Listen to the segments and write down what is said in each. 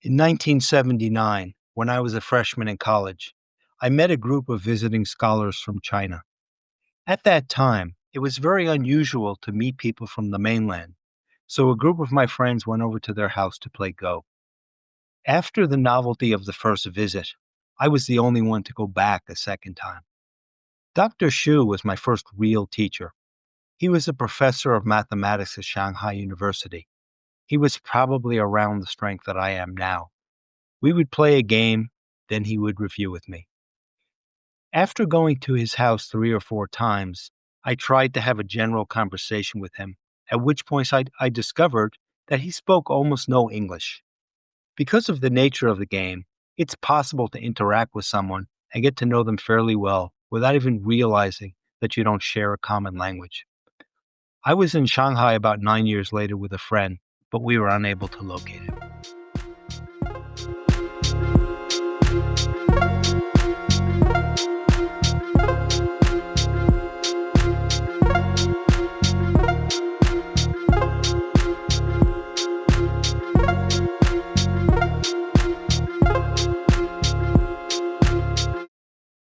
In 1979, when I was a freshman in college, I met a group of visiting scholars from China. At that time, it was very unusual to meet people from the mainland, so a group of my friends went over to their house to play Go. After the novelty of the first visit, I was the only one to go back a second time. Dr. Xu was my first real teacher. He was a professor of mathematics at Shanghai University. He was probably around the strength that I am now. We would play a game, then he would review with me. After going to his house 3 or 4 times, I tried to have a general conversation with him, at which point I discovered that he spoke almost no English. Because of the nature of the game, it's possible to interact with someone and get to know them fairly well without even realizing that you don't share a common language. I was in Shanghai about 9 years later with a friend, but we were unable to locate him.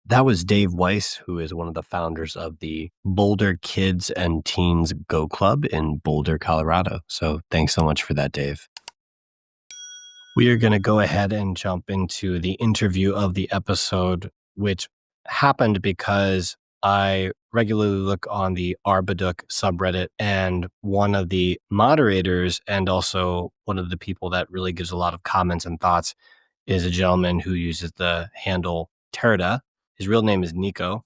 That was Dave Weiss, who is one of the founders of the Boulder Kids and Teens Go Club in Boulder, Colorado. So thanks so much for that, Dave. We are going to go ahead and jump into the interview of the episode, which happened because I regularly look on the Baduk subreddit, and one of the moderators and also one of the people that really gives a lot of comments and thoughts is a gentleman who uses the handle Tuerda. His real name is Nico.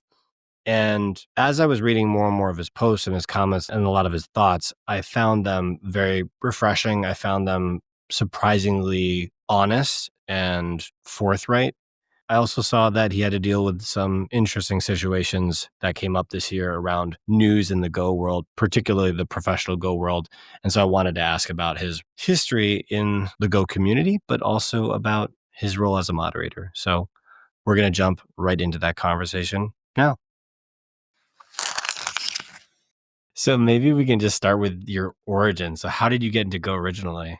And as I was reading more and more of his posts and his comments and a lot of his thoughts, I found them very refreshing. I found them surprisingly honest and forthright. I also saw that he had to deal with some interesting situations that came up this year around news in the Go world, particularly the professional Go world. And so I wanted to ask about his history in the Go community, but also about his role as a moderator. So we're going to jump right into that conversation now. So maybe we can just start with your origin. So how did you get into Go originally?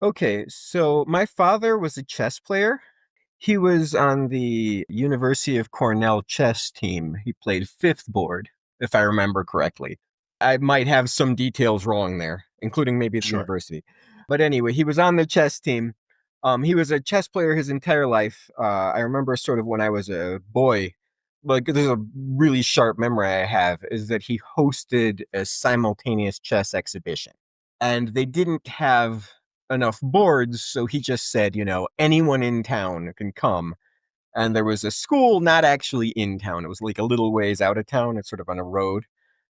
Okay, so my father was a chess player. He was on the University of Cornell chess team. He played fifth board, if I remember correctly. I might have some details wrong there, including maybe the university. But anyway, he was on the chess team. He was a chess player his entire life. I remember sort of when I was a boy, like there's a really sharp memory I have, is that he hosted a simultaneous chess exhibition. And they didn't have enough boards, so he just said, anyone in town can come. And there was a school not actually in town. It was like a little ways out of town. It's sort of on a road.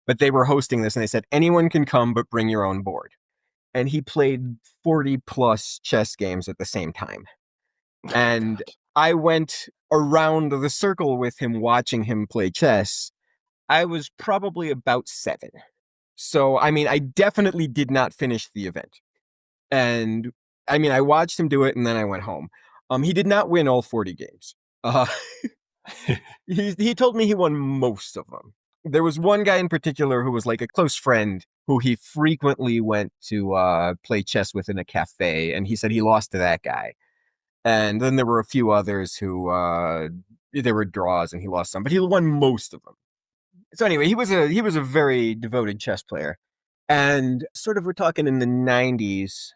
But they were hosting this, and they said, anyone can come, but bring your own board. And he played 40 plus chess games at the same time. And I went around the circle with him watching him play chess. I was probably about 7. So, I definitely did not finish the event. And I watched him do it, and then I went home. He did not win all 40 games. He told me he won most of them. There was one guy in particular who was like a close friend who he frequently went to play chess with in a cafe, and he said he lost to that guy. And then there were a few others who there were draws, and he lost some, but he won most of them. So anyway, he was a very devoted chess player, and sort of we're talking in the 90s.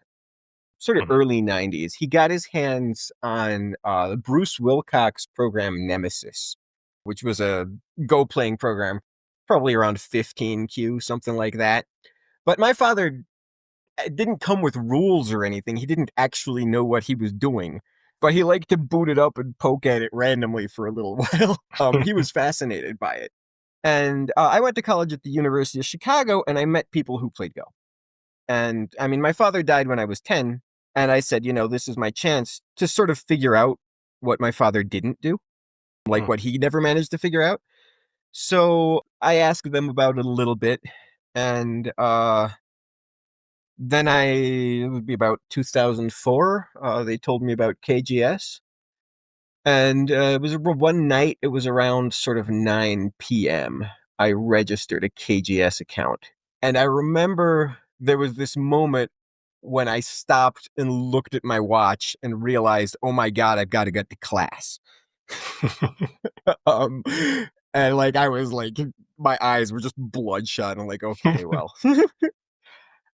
Sort of early 90s, he got his hands on Bruce Wilcox program Nemesis, which was a Go playing program, probably around 15Q, something like that. But my father didn't come with rules or anything. He didn't actually know what he was doing, but he liked to boot it up and poke at it randomly for a little while. He was fascinated by it. And I went to college at the University of Chicago, and I met people who played Go. And my father died when I was 10. And I said, this is my chance to sort of figure out what my father didn't do, like what he never managed to figure out. So I asked them about it a little bit. And then it would be about 2004, they told me about KGS. And it was one night, it was around sort of 9 p.m. I registered a KGS account. And I remember there was this moment when I stopped and looked at my watch and realized, oh my God, I've got to get to class. um, and like, I was like, my eyes were just bloodshot. I'm like, okay, well,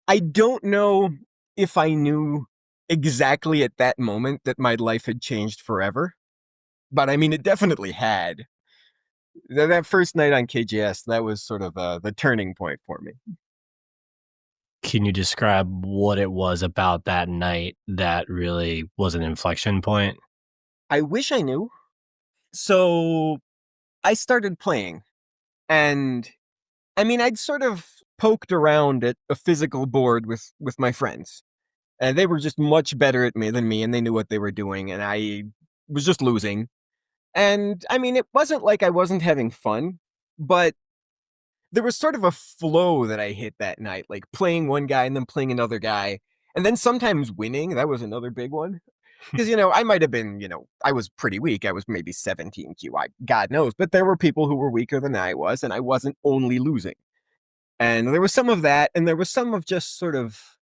I don't know if I knew exactly at that moment that my life had changed forever, but I mean, it definitely had. That first night on KJS, that was sort of the turning point for me. Can you describe what it was about that night that really was an inflection point? I wish I knew. So I started playing, and I mean, I'd sort of poked around at a physical board with my friends, and they were just much better at me than me, and they knew what they were doing, and I was just losing. And I mean, it wasn't like I wasn't having fun, but there was sort of a flow that I hit that night, like playing one guy and then playing another guy, and then sometimes winning. That was another big one. Because, I might have been, I was pretty weak. I was maybe 17 QI, God knows. But there were people who were weaker than I was, and I wasn't only losing. And there was some of that, and there was some of just sort of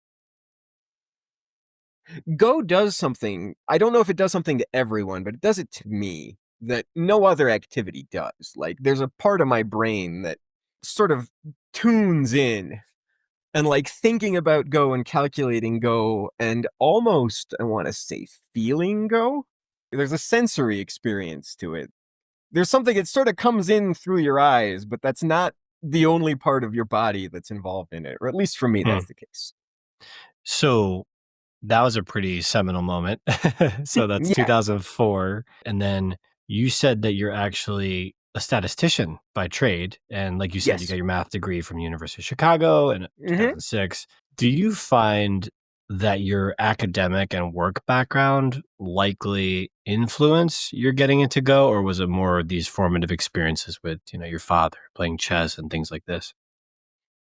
Go does something. I don't know if it does something to everyone, but it does it to me that no other activity does. Like, there's a part of my brain that sort of tunes in and like thinking about Go and calculating Go and almost, I want to say, feeling Go. There's a sensory experience to it. There's something that sort of comes in through your eyes, but that's not the only part of your body that's involved in it. Or at least for me, Hmm. that's the case. So that was a pretty seminal moment. So that's Yeah. 2004. And then you said that you're actually a statistician by trade. And like you said, you Yes. got your math degree from the University of Chicago in Hmm. 2006. Do you find that your academic and work background likely influence your getting into Go, or was it more these formative experiences with, your father playing chess and things like this?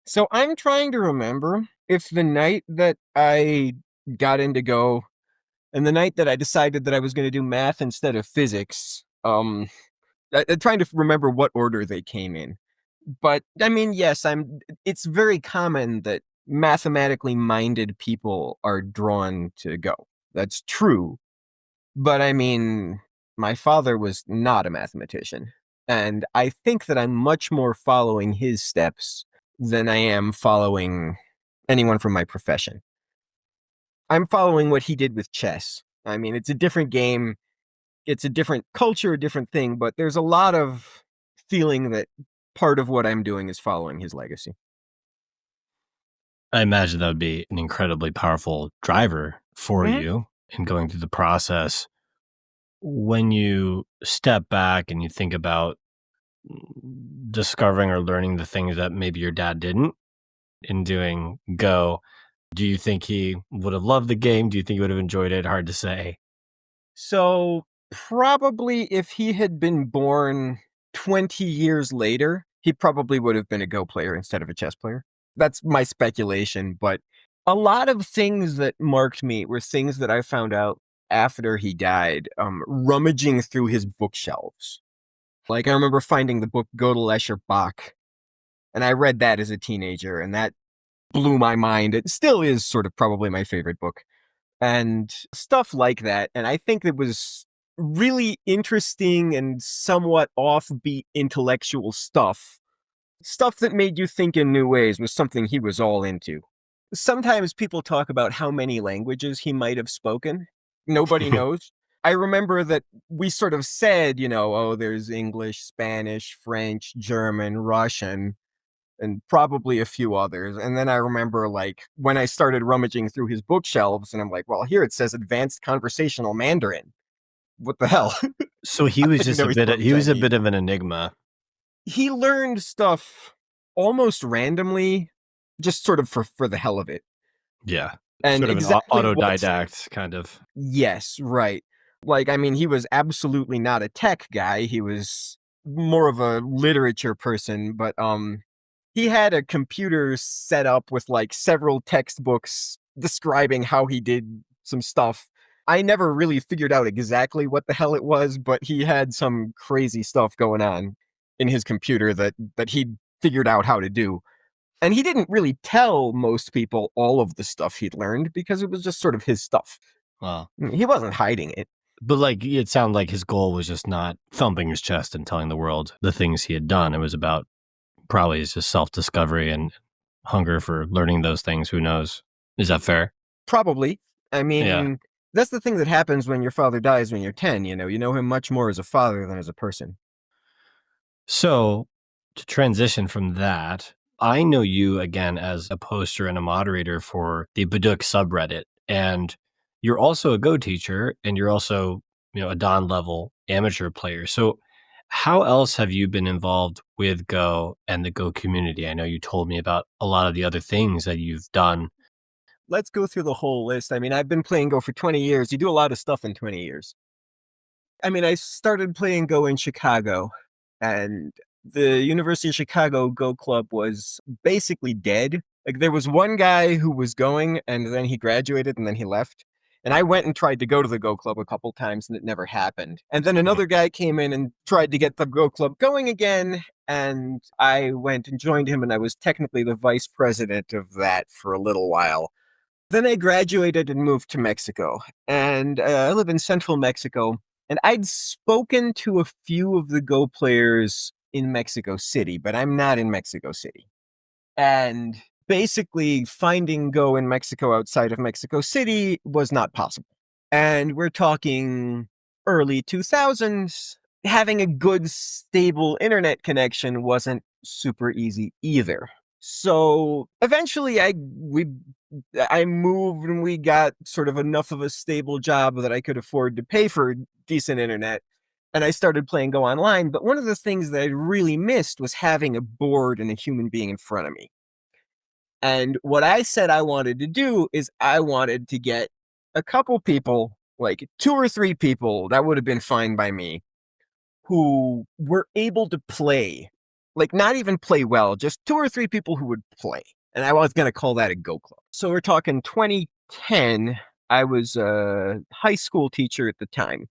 So I'm trying to remember if the night that I got into Go and the night that I decided that I was going to do math instead of physics, I'm trying to remember what order they came in. But I mean, yes, it's very common that mathematically minded people are drawn to Go. That's true. But I mean, my father was not a mathematician. And I think that I'm much more following his steps than I am following anyone from my profession. I'm following what he did with chess. I mean, it's a different game, it's a different culture, a different thing, but there's a lot of feeling that part of what I'm doing is following his legacy. I imagine that would be an incredibly powerful driver for Mhm. you in going through the process. When you step back and you think about discovering or learning the things that maybe your dad didn't in doing Go, do you think he would have loved the game? Do you think he would have enjoyed it? Hard to say. So, probably if he had been born 20 years later, he probably would have been a Go player instead of a chess player. That's my speculation, but a lot of things that marked me were things that I found out after he died, rummaging through his bookshelves. Like, I remember finding the book Gödel Bach, and I read that as a teenager, and that blew my mind. It still is sort of probably my favorite book and stuff like that. And I think it was really interesting and somewhat offbeat intellectual stuff. Stuff that made you think in new ways was something he was all into. Sometimes people talk about how many languages he might have spoken. Nobody knows. I remember that we sort of said, oh, there's English, Spanish, French, German, Russian, and probably a few others. And then I remember like when I started rummaging through his bookshelves and I'm like, well, here it says advanced conversational Mandarin. What the hell? So he I was didn't just know a he bit. spoke He was a Chinese. bit of an enigma. He learned stuff almost randomly, just sort of for the hell of it. Yeah, And sort of an exactly what's autodidact kind of. yes, right. Like, I mean, he was absolutely not a tech guy. He was more of a literature person, but he had a computer set up with like several textbooks describing how he did some stuff. I never really figured out exactly what the hell it was, but he had some crazy stuff going on in his computer that he figured out how to do. And he didn't really tell most people all of the stuff he'd learned because it was just sort of his stuff. Wow. He wasn't hiding it. But like, it sounded like his goal was just not thumping his chest and telling the world the things he had done. It was about probably just self-discovery and hunger for learning those things. Who knows? Is that fair? Probably. I mean, Yeah. that's the thing that happens when your father dies when you're 10, you know him much more as a father than as a person. So to transition from that, I know you again as a poster and a moderator for the Baduk subreddit, and you're also a Go teacher, and you're also, a Don level amateur player. So how else have you been involved with Go and the Go community? I know you told me about a lot of the other things that you've done. Let's go through the whole list. I mean, I've been playing Go for 20 years. You do a lot of stuff in 20 years. I mean, I started playing Go in Chicago, and the University of Chicago Go Club was basically dead. Like, there was one guy who was going, and then he graduated, and then he left. And I went and tried to go to the Go Club a couple times, and it never happened. And then another guy came in and tried to get the Go Club going again, and I went and joined him, and I was technically the vice president of that for a little while. Then I graduated and moved to Mexico, and I live in central Mexico. And I'd spoken to a few of the Go players in Mexico City, but I'm not in Mexico City. And basically, finding Go in Mexico outside of Mexico City was not possible. And we're talking early 2000s. Having a good, stable internet connection wasn't super easy either. So eventually I moved and we got sort of enough of a stable job that I could afford to pay for decent internet. And I started playing Go online. But one of the things that I really missed was having a board and a human being in front of me. And what I said I wanted to do is I wanted to get a couple people, like 2 or 3 people, that would have been fine by me, who were able to play, like not even play well, just 2 or 3 people who would play. And I was going to call that a Go Club. So we're talking 2010. I was a high school teacher at the time.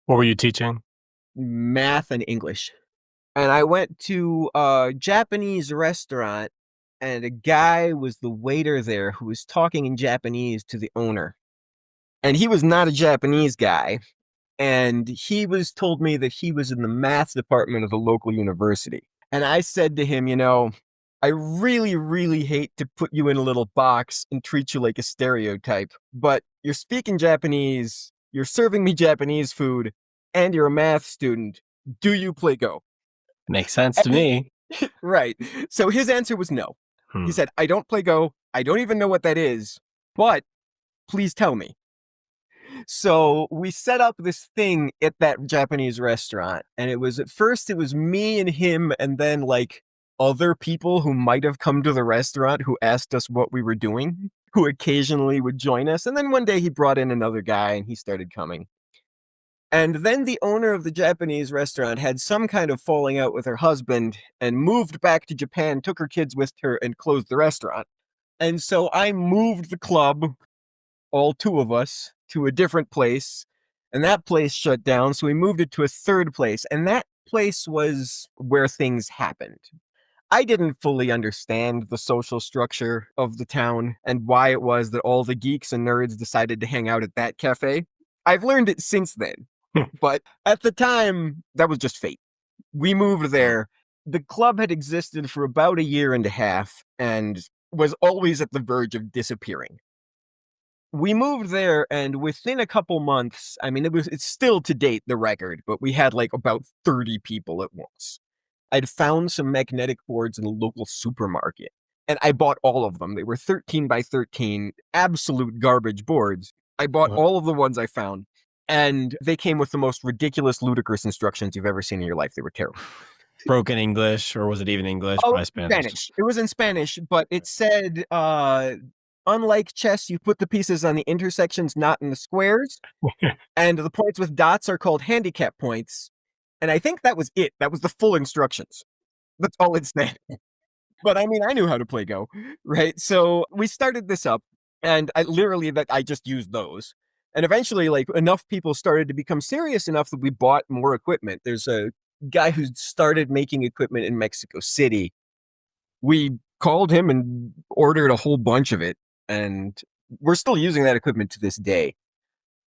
What were you teaching? Math and English. And I went to a Japanese restaurant, and a guy was the waiter there who was talking in Japanese to the owner. And he was not a Japanese guy. And he told me that he was in the math department of the local university. And I said to him, I really, really hate to put you in a little box and treat you like a stereotype, but you're speaking Japanese, you're serving me Japanese food, and you're a math student. Do you play Go? Makes sense to me. Right. So his answer was no. He said, I don't play Go. I don't even know what that is, but please tell me. So we set up this thing at that Japanese restaurant. And at first it was me and him, and then like other people who might have come to the restaurant who asked us what we were doing, who occasionally would join us. And then one day he brought in another guy and he started coming. And then the owner of the Japanese restaurant had some kind of falling out with her husband and moved back to Japan, took her kids with her, and closed the restaurant. And so I moved the club, all 2 of us, to a different place. And that place shut down. So we moved it to a third place. And that place was where things happened. I didn't fully understand the social structure of the town and why it was that all the geeks and nerds decided to hang out at that cafe. I've learned it since then. But at the time, that was just fate. We moved there. The club had existed for about a year and a half and was always at the verge of disappearing. We moved there, and within a couple months, I mean, it's still to date the record, but we had like about 30 people at once. I'd found some magnetic boards in a local supermarket, and I bought all of them. They were 13 by 13, absolute garbage boards. I bought all of the ones I found. And they came with the most ridiculous, ludicrous instructions you've ever seen in your life. They were terrible. Broken English, or was it even English? Oh, Probably Spanish. It was in Spanish, but it said, unlike chess, you put the pieces on the intersections, not in the squares. And the points with dots are called handicap points. And I think that was it. That was the full instructions. That's all it said. But I mean, I knew how to play Go, right? So we started this up, and I just used those. And eventually, like, enough people started to become serious enough that we bought more equipment. There's a guy who started making equipment in Mexico City. We called him and ordered a whole bunch of it. And we're still using that equipment to this day.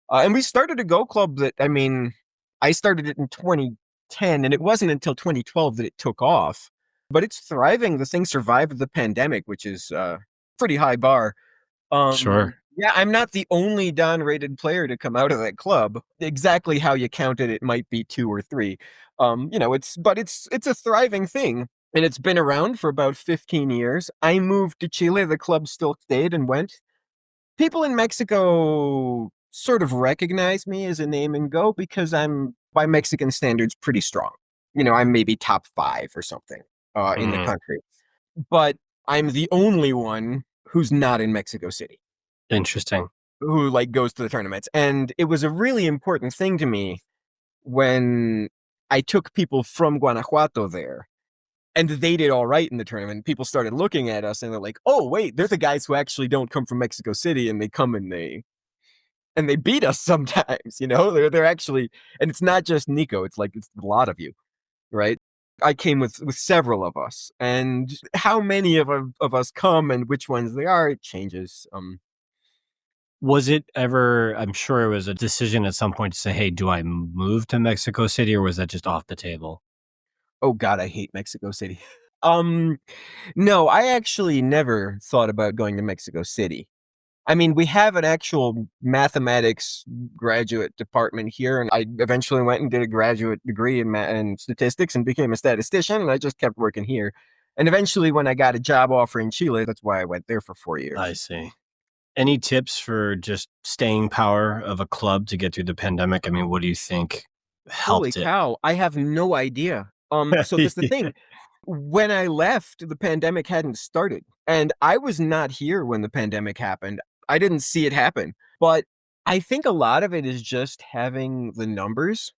And we started a Go club that, I mean, I started it in 2010, and it wasn't until 2012 that it took off. But it's thriving. The thing survived the pandemic, which is pretty high bar. Sure. Yeah, I'm not the only Don-rated player to come out of that club. Exactly how you count it, it might be 2 or 3. It's a thriving thing, and it's been around for about 15 years. I moved to Chile, the club still stayed and went. People in Mexico sort of recognize me as a name and Go because I'm, by Mexican standards, pretty strong. I'm maybe top 5 or something in the country. But I'm the only one who's not in Mexico City, Interesting. who like goes to the tournaments. And it was a really important thing to me when I took people from Guanajuato there and they did all right in the tournament. People started looking at us and they're like, oh, wait, they're the guys who actually don't come from Mexico City, and they come and they beat us sometimes, they're actually, and it's not just Nico, it's a lot of you, right? I came with several of us, and how many of us come and which ones they are, it changes. Was it ever, I'm sure it was a decision at some point to say, hey, do I move to Mexico City, or was that just off the table? Oh God, I hate Mexico City. No, I actually never thought about going to Mexico City. I mean, we have an actual mathematics graduate department here, and I eventually went and did a graduate degree in statistics and became a statistician, and I just kept working here. And eventually, when I got a job offer in Chile, that's why I went there for 4 years. I see. Any tips for just staying power of a club to get through the pandemic? I mean, what do you think Holy helped it? cow, I have no idea. So that's the thing. When I left, the pandemic hadn't started, and I was not here when the pandemic happened. I didn't see it happen, but I think a lot of it is just having the numbers.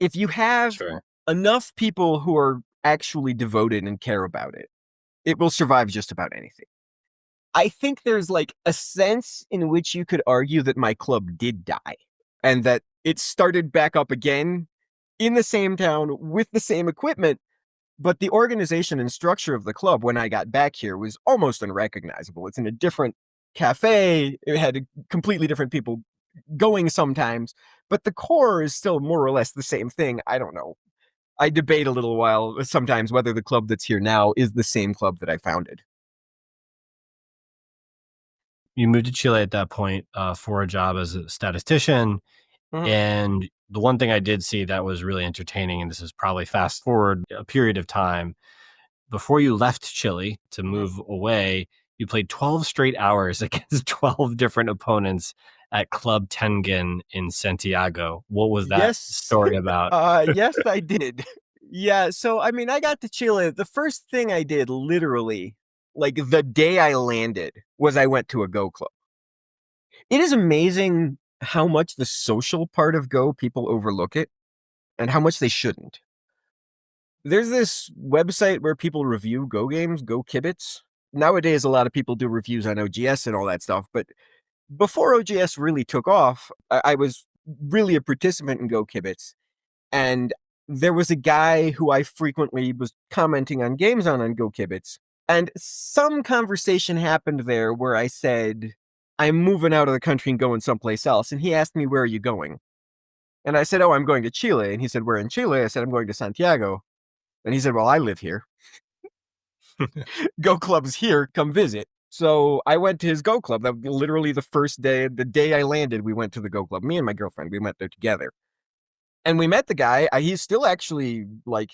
If you have Sure. enough people who are actually devoted and care about it, it will survive just about anything. I think there's like a sense in which you could argue that my club did die and that it started back up again in the same town with the same equipment. But the organization and structure of the club when I got back here was almost unrecognizable. It's in a different cafe. It had completely different people going sometimes, but the core is still more or less the same thing. I don't know. I debate a little while sometimes whether the club that's here now is the same club that I founded. You moved to Chile at that point for a job as a statistician. Mhm. And the one thing I did see that was really entertaining, and this is probably fast forward a period of time, before you left Chile to Mhm. move away, you played 12 straight hours against 12 different opponents at Club Tengen in Santiago. What was that Yes. story about? Yes, I did. Yeah, so I mean, I got to Chile. The first thing I did, literally, like the day I landed, was I went to a Go club. It is amazing how much the social part of Go people overlook it and how much they shouldn't. There's this website where people review Go games, Go Kibitz. Nowadays, a lot of people do reviews on OGS and all that stuff, but before OGS really took off, I was really a participant in Go Kibitz. And there was a guy who I frequently was commenting on games on Go Kibitz. And some conversation happened there where I said, I'm moving out of the country and going someplace else. And he asked me, where are you going? And I said, oh, I'm going to Chile. And he said, where in Chile? I said, I'm going to Santiago. And he said, well, I live here. Go club's here. Come visit. So I went to his Go club. That was literally the first day, the day I landed, we went to the Go club. Me and my girlfriend, we went there together. And we met the guy. He's still actually like,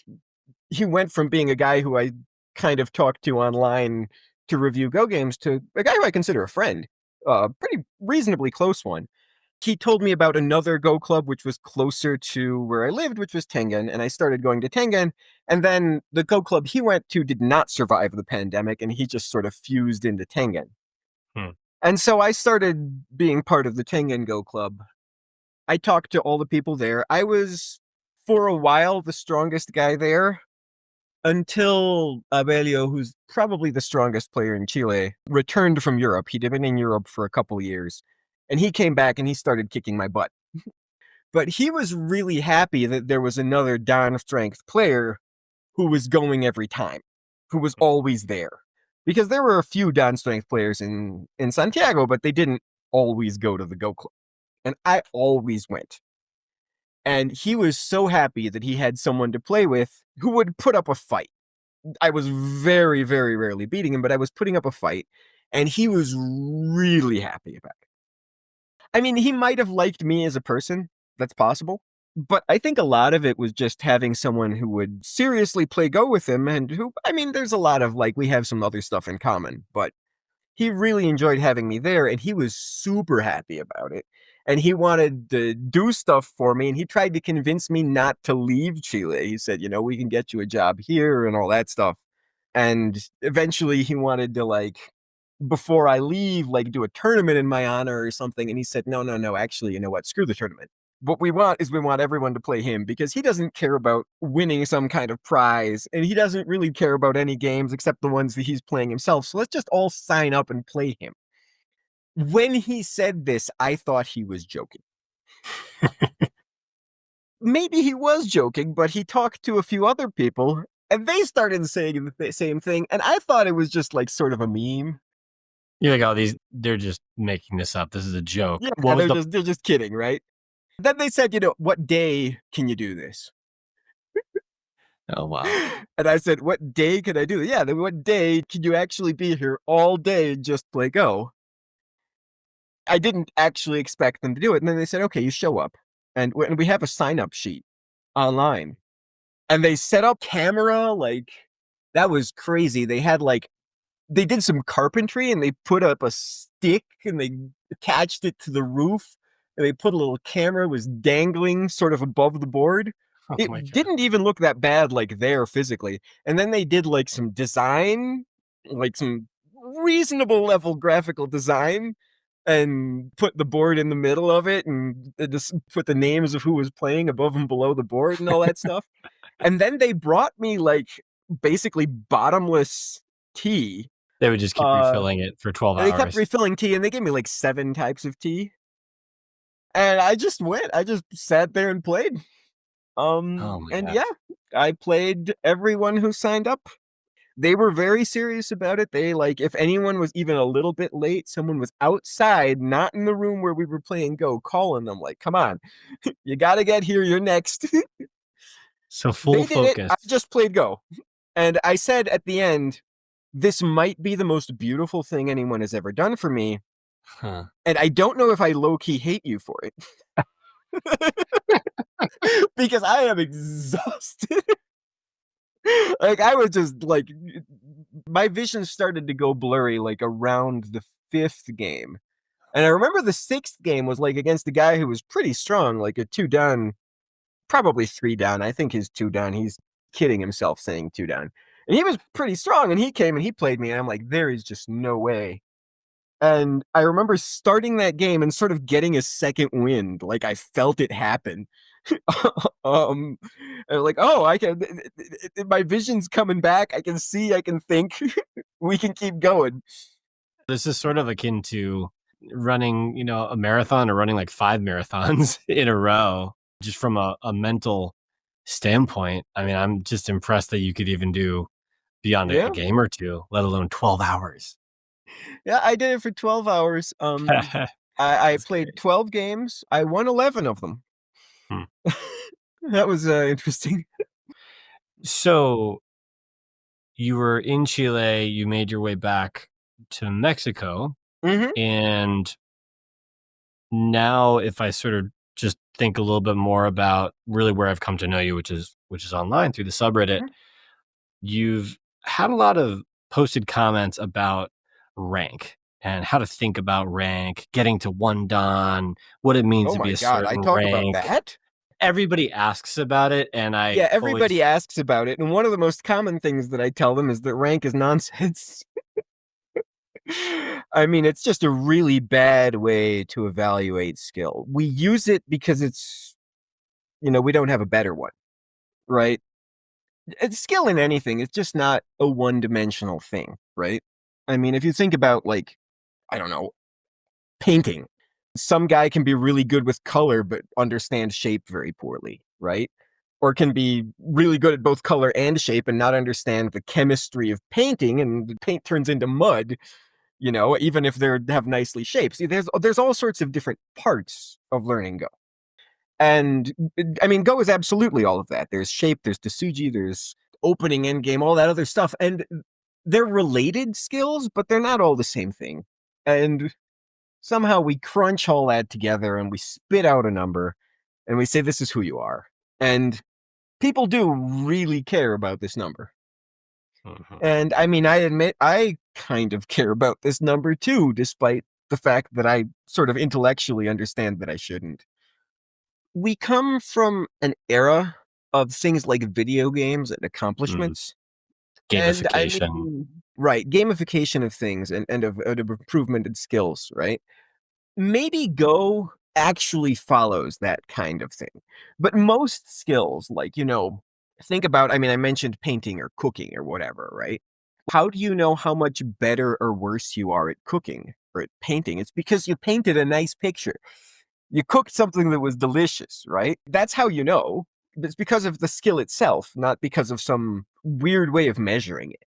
he went from being a guy who I kind of talked to online to review Go games to a guy who I consider a friend, pretty reasonably close one. He told me about another Go club, which was closer to where I lived, which was Tengen, and I started going to Tengen. And then the Go club he went to did not survive the pandemic, and he just sort of fused into Tengen. Hmm. And so I started being part of the Tengen Go club. I talked to all the people there. I was, for a while, the strongest guy there until Abelio, who's probably the strongest player in Chile, returned from Europe. He'd been in Europe for a couple of years. And he came back and he started kicking my butt. But he was really happy that there was another Don strength player who was going every time, who was always there. Because there were a few Don strength players in Santiago, but they didn't always go to the Go Club. And I always went. And he was so happy that he had someone to play with who would put up a fight. I was very, very rarely beating him, but I was putting up a fight, and he was really happy about it. I mean, he might have liked me as a person. That's possible. But I think a lot of it was just having someone who would seriously play Go with him, and who, I mean, there's a lot of like, we have some other stuff in common, but he really enjoyed having me there, and he was super happy about it. And he wanted to do stuff for me, and he tried to convince me not to leave Chile. He said, we can get you a job here and all that stuff. And eventually he wanted to, like, before I leave, like, do a tournament in my honor or something. And he said, no, no, no, actually, you know what? Screw the tournament. What we want is we want everyone to play him, because he doesn't care about winning some kind of prize, and he doesn't really care about any games except the ones that he's playing himself. So let's just all sign up and play him. When he said this, I thought he was joking. Maybe he was joking, but he talked to a few other people, and they started saying the same thing, and I thought it was just like sort of a meme. You're like, oh, they're just making this up. This is a joke. Yeah, they're just kidding, right? Then they said, what day can you do this? Oh, wow. And I said, what day can I do? Yeah, then what day can you actually be here all day and just play Go? I didn't actually expect them to do it. And then they said, okay, you show up. And we have a sign-up sheet online. And they set up camera, like, that was crazy. They did some carpentry, and they put up a stick, and they attached it to the roof, and they put a little camera, was dangling sort of above the board. Oh, It didn't even look that bad, like, there physically. And then they did like some design, like some reasonable level graphical design, and put the board in the middle of it, and just put the names of who was playing above and below the board and all that stuff. And then they brought me, like, basically bottomless tea. They would just keep refilling it for 12 And they hours. kept refilling tea, and they gave me like 7 types of tea. And I just went. I just sat there and played. Oh my And gosh. yeah, I played everyone who signed up. They were very serious about it. They, like, if anyone was even a little bit late, someone was outside, not in the room where we were playing Go, calling them like, come on, you got to get here. You're next. So full They did it. focus. I just played Go. And I said at the end, this might be the most beautiful thing anyone has ever done for me. Huh. And I don't know if I low-key hate you for it. Because I am exhausted. Like, I was just like, my vision started to go blurry like around the 5th game. And I remember the 6th game was like against a guy who was pretty strong, like a 2 down, probably 3 down. I think he's 2 down. He's kidding himself saying 2 down. And he was pretty strong, and he came and he played me, and I'm like, there is just no way. And I remember starting that game and sort of getting a second wind. Like, I felt it happen. Like, oh, I can, my vision's coming back. I can see, I can think. We can keep going. This is sort of akin to running, a marathon, or running like 5 marathons in a row, just from a mental standpoint. I mean, I'm just impressed that you could even do beyond Yeah. a game or two, let alone 12 hours. Yeah, I did it for 12 hours. I played 12 games. I won 11 of them. That was interesting. So you were in Chile, you made your way back to Mexico, and now if I sort of just think a little bit more about really where I've come to know you, which is online through the subreddit, you've had a lot of posted comments about rank and how to think about rank, getting to 1 Dan, what it means Oh to be my a God, I certain talk about rank. that? Everybody asks about it, and Yeah, everybody asks about it. And one of the most common things that I tell them is that rank is nonsense. I mean, it's just a really bad way to evaluate skill. We use it because it's, we don't have a better one, right? It's skill in anything. It's just not a one-dimensional thing, right? I mean, if you think about, like, I don't know, painting. Some guy can be really good with color, but understand shape very poorly, right? or can be really good at both color and shape and not understand the chemistry of painting, and the paint turns into mud, even if they have nicely shaped. See, there's all sorts of different parts of learning Go. And I mean, Go is absolutely all of that. There's shape, there's Tsuji, there's opening endgame, all that other stuff. And they're related skills, but they're not all the same thing. And somehow we crunch all that together and we spit out a number and we say, this is who you are. And people do really care about this number. And I mean, I admit I kind of care about this number too, despite the fact that I sort of intellectually understand that I shouldn't. We come from an era of things like video games and accomplishments. And I Gamification. mean, right, gamification of things and of improvement in skills, right? Maybe Go actually follows that kind of thing. But most skills, like, think about, I mean, I mentioned painting or cooking or whatever, right? How do you know how much better or worse you are at cooking or at painting? It's because you painted a nice picture. You cooked something that was delicious, right? That's how you know. It's because of the skill itself, not because of some weird way of measuring it.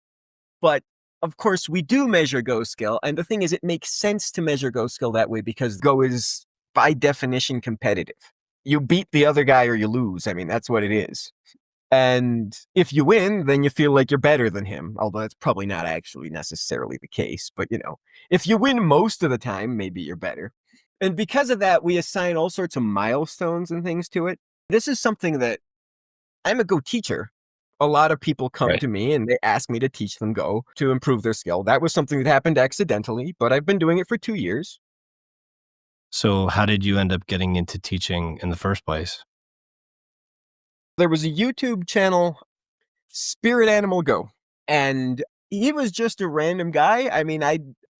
But of course, we do measure Go skill. And the thing is, it makes sense to measure Go skill that way because Go is, by definition, competitive. You beat the other guy or you lose. I mean, that's what it is. And if you win, then you feel like you're better than him, although that's probably not actually necessarily the case. But, if you win most of the time, maybe you're better. And because of that, we assign all sorts of milestones and things to it. This is something that I'm a Go teacher. A lot of people come to me and they ask me to teach them Go to improve their skill. That was something that happened accidentally, but I've been doing it for 2 years. So how did you end up getting into teaching in the first place? There was a YouTube channel, Spirit Animal Go, and he was just a random guy. I mean,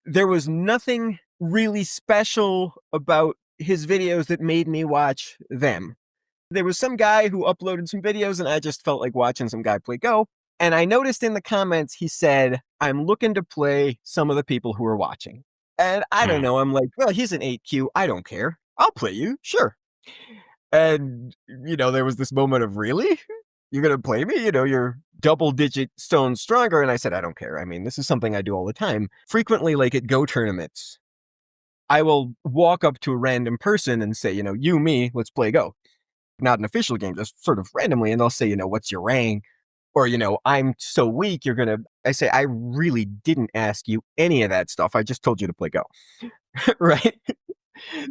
there was nothing really special about his videos that made me watch them. There was some guy who uploaded some videos and I just felt like watching some guy play Go. And I noticed in the comments, he said, I'm looking to play some of the people who are watching. And I don't know, I'm like, well, he's an 8Q. I don't care. I'll play you. Sure. And, there was this moment of, really? You're going to play me? You're double digit stones stronger. And I said, I don't care. I mean, this is something I do all the time. Frequently, like at Go tournaments, I will walk up to a random person and say, you, me, let's play Go. Not an official game, just sort of randomly. And they'll say, what's your rank? Or, I'm so weak, I say, I really didn't ask you any of that stuff. I just told you to play Go. Right?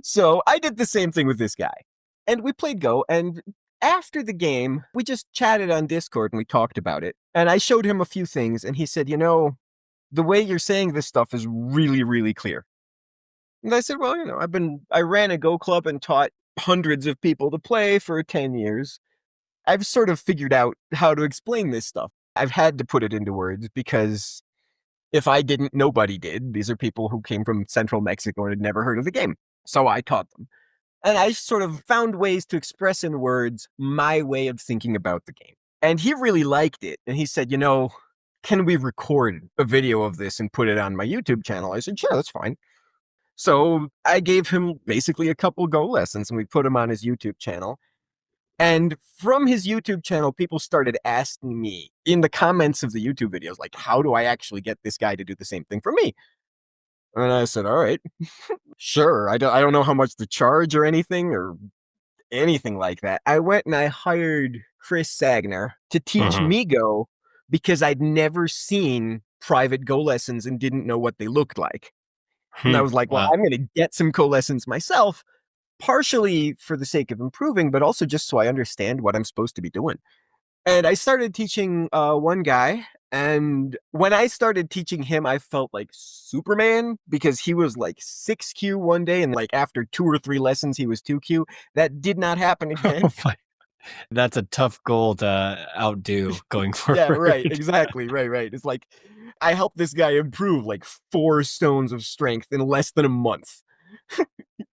So I did the same thing with this guy. And we played Go. And after the game, we just chatted on Discord and we talked about it. And I showed him a few things. And he said, the way you're saying this stuff is really, really clear. And I said, well, I ran a Go club and taught hundreds of people to play for 10 years. I've sort of figured out how to explain this stuff. I've had to put it into words because if I didn't, nobody did. These are people who came from central Mexico and had never heard of the game. So I taught them. And I sort of found ways to express in words my way of thinking about the game. And he really liked it. And he said, can we record a video of this and put it on my YouTube channel? I said, sure, that's fine. So I gave him basically a couple Go lessons and we put them on his YouTube channel. And from his YouTube channel, people started asking me in the comments of the YouTube videos, like, how do I actually get this guy to do the same thing for me? And I said, all right, sure. I don't know how much to charge or anything like that. I went and I hired Chris Sagner to teach me Go because I'd never seen private Go lessons and didn't know what they looked like. And I was like, well, I'm going to get some Go lessons myself, partially for the sake of improving, but also just so I understand what I'm supposed to be doing. And I started teaching one guy. And when I started teaching him, I felt like Superman because he was like 6Q one day. And like after 2 or 3 lessons, he was 2Q. That did not happen again. That's a tough goal to outdo going forward. Yeah, right. Exactly. Right. It's like I helped this guy improve like 4 stones of strength in less than a month.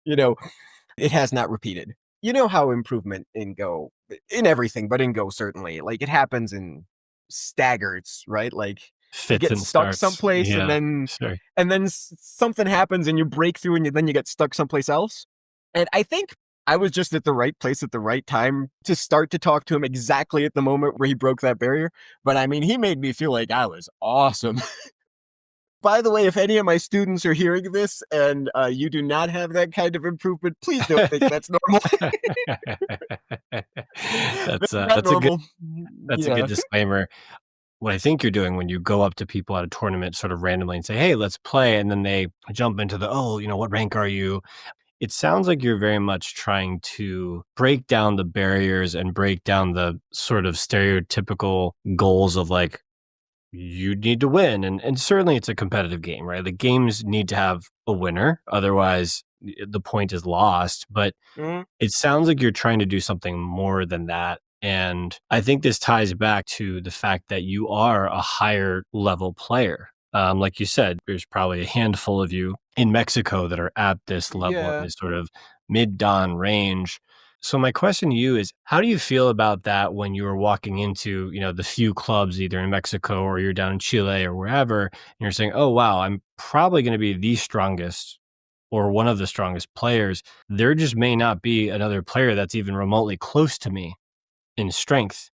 It has not repeated. You know how improvement in Go, in everything, but in Go certainly, like it happens in staggers, right? Like Fits you get and stuck starts. someplace and then something happens and you break through and then you get stuck someplace else. And I think I was just at the right place at the right time to start to talk to him exactly at the moment where he broke that barrier. But I mean, he made me feel like I was awesome. By the way, if any of my students are hearing this and you do not have that kind of improvement, please don't think that's normal. That's That's not that's a good normal. that's a good Yeah. disclaimer. What I think you're doing when you go up to people at a tournament sort of randomly and say, "Hey, let's play," and then they jump into the, "Oh, what rank are you?" It sounds like you're very much trying to break down the barriers and break down the sort of stereotypical goals of like, you need to win. And certainly it's a competitive game, right? The games need to have a winner. Otherwise, the point is lost. But Mhm. it sounds like you're trying to do something more than that. And I think this ties back to the fact that you are a higher level player. Like you said, there's probably a handful of you in Mexico that are at this level, at Yeah. this sort of mid-dawn range. So my question to you is, how do you feel about that when you are walking into, the few clubs either in Mexico or you're down in Chile or wherever, and you're saying, "Oh wow, I'm probably going to be the strongest or one of the strongest players." There just may not be another player that's even remotely close to me in strength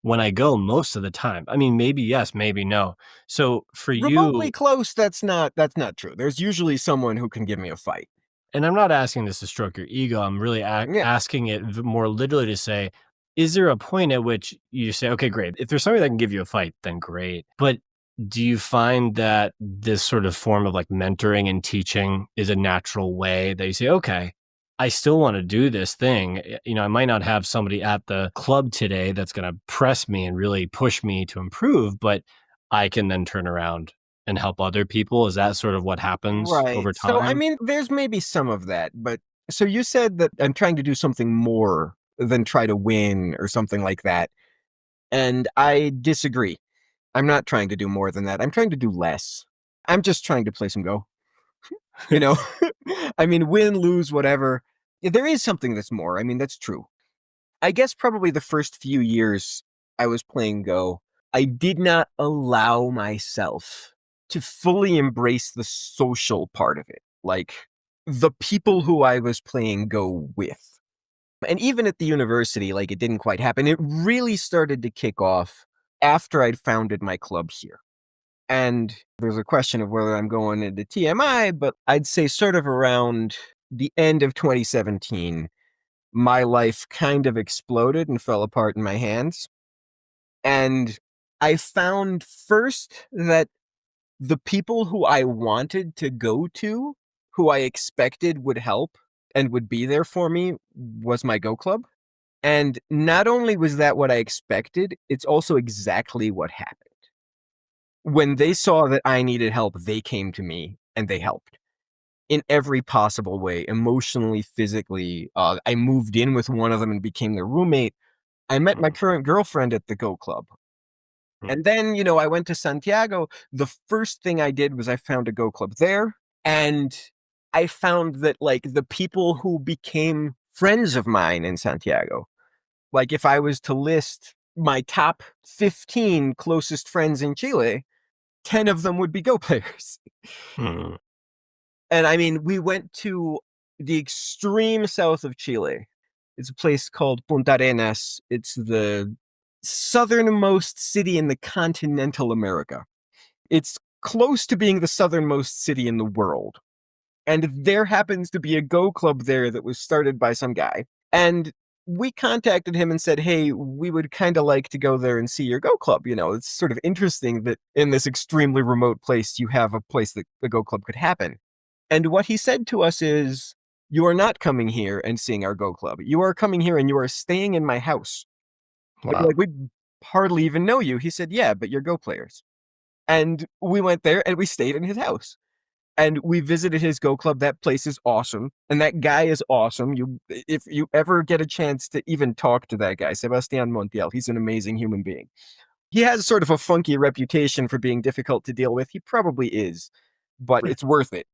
when I go most of the time. I mean, maybe yes, maybe no. So for Remotely you, close, that's not true. There's usually someone who can give me a fight. and I'm not asking this to stroke your ego. I'm really Yeah. asking it more literally to say, is there a point at which you say, okay, great. If there's somebody that can give you a fight, then great. But do you find that this sort of form of like mentoring and teaching is a natural way that you say, okay, I still want to do this thing. I might not have somebody at the club today that's going to press me and really push me to improve, but I can then turn around and help other people. Is that sort of what happens Right. over So, I time? mean, there's maybe some of that, but so you said that I'm trying to do something more than try to win or something like that. And I disagree. I'm not trying to do more than that. I'm trying to do less. I'm just trying to play some Go. You know, I mean, win, lose, whatever. There is something that's more. I mean, that's true. I guess probably the first few years I was playing Go, I did not allow myself to fully embrace the social part of it, like the people who I was playing Go with. And even at the university, like it didn't quite happen. It really started to kick off after I'd founded my club here. And there's a question of whether I'm going into TMI, but I'd say sort of around the end of 2017, my life kind of exploded and fell apart in my hands. And I found first that the people who I wanted to go to, who I expected would help and would be there for me, was my Go Club. And not only was that what I expected, it's also exactly what happened. When they saw that I needed help, they came to me and they helped in every possible way, emotionally, physically. I moved in with one of them and became their roommate. I met my Mm, current girlfriend at the Go Club. mm, And then, I went to Santiago. The first thing I did was I found a Go Club there. And I found that, like, the people who became friends of mine in Santiago, like, if I was to list my top 15 closest friends in Chile, 10 of them would be Go players. mm. And I mean, we went to the extreme south of Chile. It's a place called Punta Arenas. It's the southernmost city in the continental America. It's close to being the southernmost city in the world. And there happens to be a Go club there that was started by some guy. And we contacted him and said, hey, we would kind of like to go there and see your Go club. It's sort of interesting that in this extremely remote place, you have a place that the Go club could happen. And what he said to us is, you are not coming here and seeing our Go club. You are coming here and you are staying in my house. Wow. Like, we hardly even know you. He said, yeah, but you're Go players. And we went there and we stayed in his house. And we visited his Go club. That place is awesome. And that guy is awesome. If you ever get a chance to even talk to that guy, Sebastian Montiel, he's an amazing human being. He has sort of a funky reputation for being difficult to deal with. He probably is, but it's worth it.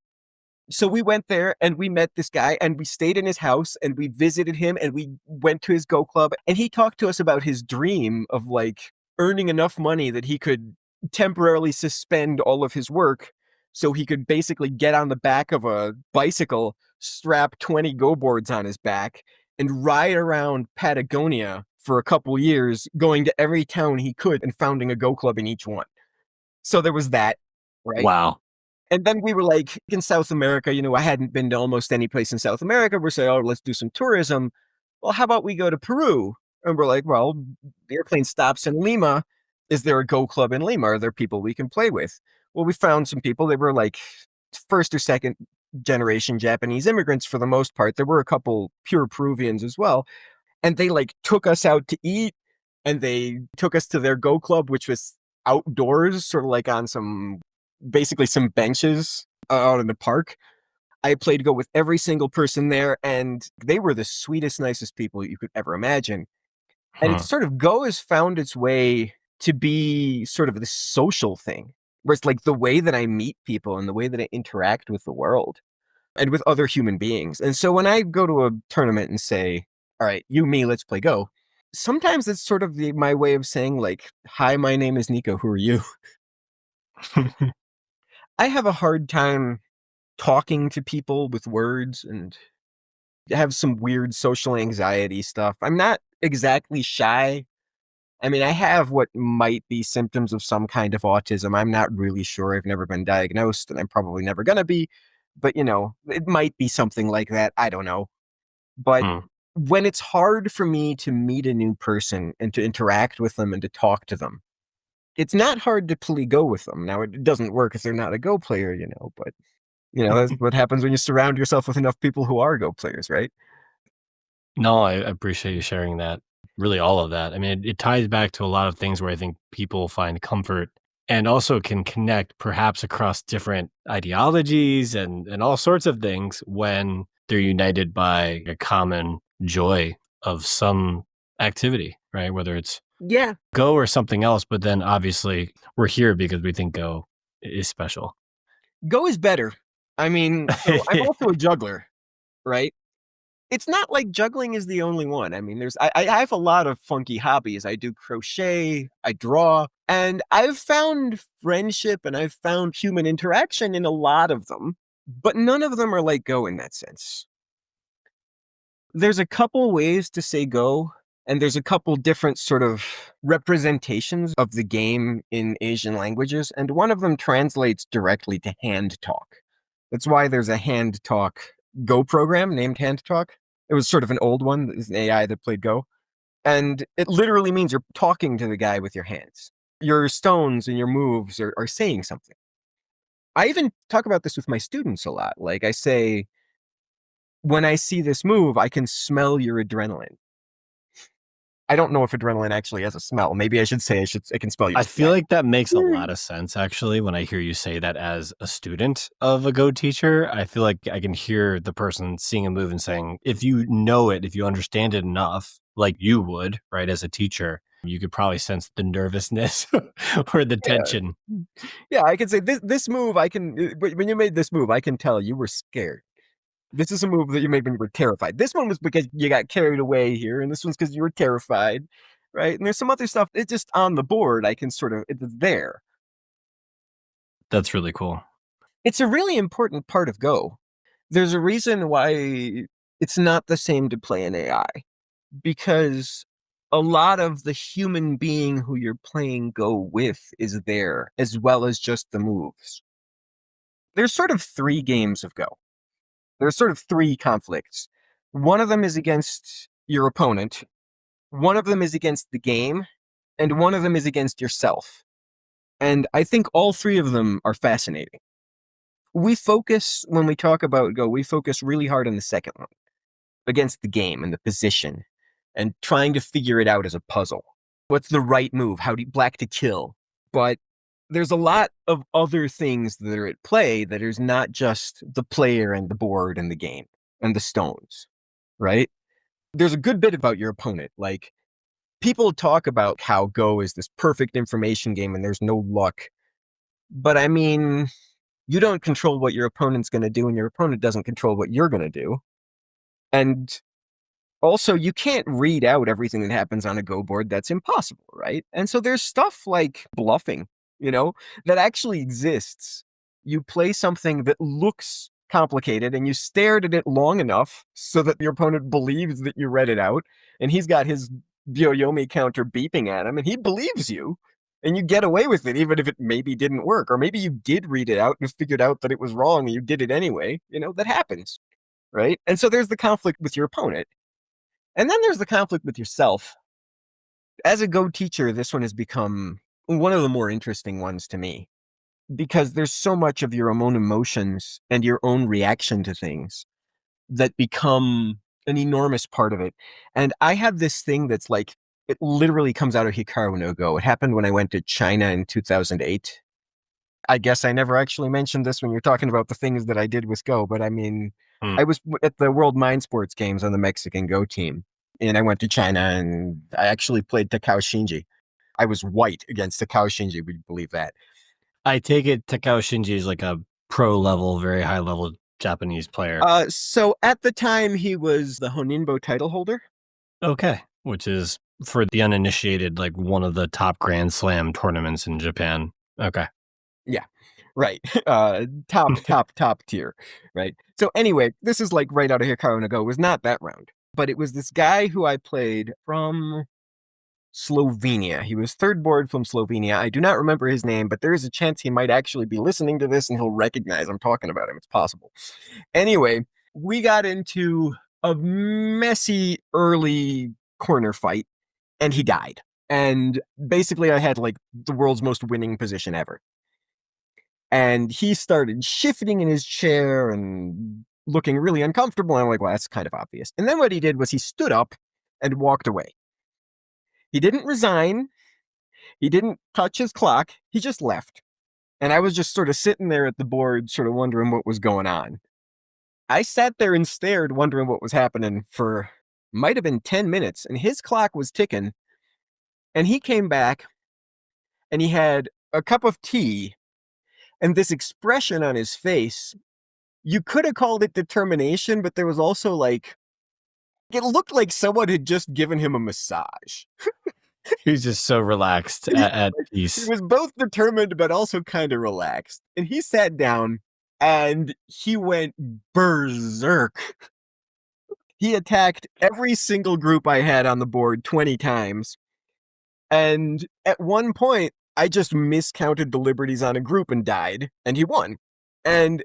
So we went there and we met this guy and we stayed in his house and we visited him and we went to his Go club and he talked to us about his dream of, like, earning enough money that he could temporarily suspend all of his work so he could basically get on the back of a bicycle, strap 20 Go boards on his back and ride around Patagonia for a couple years, going to every town he could and founding a Go club in each one. So there was that, right? Wow. And then we were like, in South America, I hadn't been to almost any place in South America. We're saying, oh, let's do some tourism. Well, how about we go to Peru? And we're like, well, the airplane stops in Lima. Is there a Go club in Lima? Are there people we can play with? Well, we found some people. They were like first or second generation Japanese immigrants for the most part. There were a couple pure Peruvians as well. And they like took us out to eat, and they took us to their Go club, which was outdoors, sort of like on basically some benches out in the park. I played Go with every single person there, and they were the sweetest, nicest people you could ever imagine. And it's sort of Go has found its way to be sort of this social thing, where it's like the way that I meet people and the way that I interact with the world and with other human beings. And so when I go to a tournament and say, all right, you, me, let's play Go, sometimes it's sort of my way of saying like, hi, my name is Nico. Who are you? I have a hard time talking to people with words and have some weird social anxiety stuff. I'm not exactly shy. I mean, I have what might be symptoms of some kind of autism. I'm not really sure. I've never been diagnosed, and I'm probably never going to be. But, it might be something like that. I don't know. But when it's hard for me to meet a new person and to interact with them and to talk to them, it's not hard to play Go with them. Now, it doesn't work if they're not a Go player, but, that's what happens when you surround yourself with enough people who are Go players, right? No, I appreciate you sharing that. Really, all of that. I mean, it ties back to a lot of things where I think people find comfort and also can connect perhaps across different ideologies and all sorts of things when they're united by a common joy of some activity, right? Whether it's Go or something else, but then obviously we're here because we think Go is special. Go is better. I mean, so I'm also a juggler, right? It's not like juggling is the only one. I mean, I have a lot of funky hobbies. I do crochet, I draw, and I've found friendship and I've found human interaction in a lot of them, but none of them are like Go in that sense. There's a couple ways to say Go, and there's a couple different sort of representations of the game in Asian languages, and one of them translates directly to hand talk. That's why there's a hand talk Go program named Hand Talk. It was sort of an old one. It's an AI that played Go. And it literally means you're talking to the guy with your hands. Your stones and your moves are saying something. I even talk about this with my students a lot. Like I say, when I see this move, I can smell your adrenaline. I don't know if adrenaline actually has a smell. Maybe I should say I can spell your I sweat. feel like that makes a lot of sense, actually, when I hear you say that as a student of a Go teacher. I feel like I can hear the person seeing a move and saying, if you know it, if you understand it enough, like you would, right, as a teacher, you could probably sense the nervousness or the tension. Yeah, I can say this move, when you made this move, I can tell you were scared. This is a move that you made when you were terrified. This one was because you got carried away here, and this one's because you were terrified, right? And there's some other stuff. It's just on the board. It's there. That's really cool. It's a really important part of Go. There's a reason why it's not the same to play an AI, because a lot of the human being who you're playing Go with is there, as well as just the moves. There's sort of 3 games of Go. There's sort of 3 conflicts. One of them is against your opponent, one of them is against the game, and one of them is against yourself. And I think all 3 of them are fascinating. When we talk about Go, we focus really hard on the second one, against the game and the position, and trying to figure it out as a puzzle. What's the right move? How do you black to kill? But there's a lot of other things that are at play that is not just the player and the board and the game and the stones, right? There's a good bit about your opponent. Like, people talk about how Go is this perfect information game and there's no luck. But I mean, you don't control what your opponent's going to do, and your opponent doesn't control what you're going to do. And also, you can't read out everything that happens on a Go board. That's impossible, right? And so there's stuff like bluffing, that actually exists. You play something that looks complicated and you stared at it long enough so that your opponent believes that you read it out, and he's got his Yoyomi counter beeping at him and he believes you, and you get away with it even if it maybe didn't work, or maybe you did read it out and figured out that it was wrong and you did it anyway. That happens, right? And so there's the conflict with your opponent, and then there's the conflict with yourself. As a Go teacher, this one has become one of the more interesting ones to me, because there's so much of your own emotions and your own reaction to things that become an enormous part of it. And I have this thing that's like, it literally comes out of Hikaru no Go. It happened when I went to China in 2008. I guess I never actually mentioned this when you're talking about the things that I did with Go, but I mean, I was at the World Mind Sports Games on the Mexican Go team, and I went to China and I actually played Takao Shinji. I was white against Takao Shinji, would you believe that? I take it Takao Shinji is like a pro level, very high level Japanese player. So at the time, he was the Honinbo title holder. Okay. Which is, for the uninitiated, like one of the top Grand Slam tournaments in Japan. Okay. Yeah, right. Top tier, right? So anyway, this is like right out of Hikaru no Go. It was not that round, but it was this guy who I played from Slovenia. He was third board from Slovenia. I do not remember his name, but there is a chance he might actually be listening to this and he'll recognize I'm talking about him. It's possible. Anyway, we got into a messy early corner fight and he died. And basically I had like the world's most winning position ever. And he started shifting in his chair and looking really uncomfortable. And I'm like, well, that's kind of obvious. And then what he did was he stood up and walked away. He didn't resign. He didn't touch his clock. He just left. And I was just sort of sitting there at the board, sort of wondering what was going on. I sat there and stared, wondering what was happening for might have been 10 minutes. And his clock was ticking. And he came back and he had a cup of tea and this expression on his face. You could have called it determination, but there was also like, it looked like someone had just given him a massage. He's just so relaxed at peace. He was both determined, but also kind of relaxed. And he sat down and he went berserk. He attacked every single group I had on the board 20 times. And at one point, I just miscounted the liberties on a group and died, and he won. And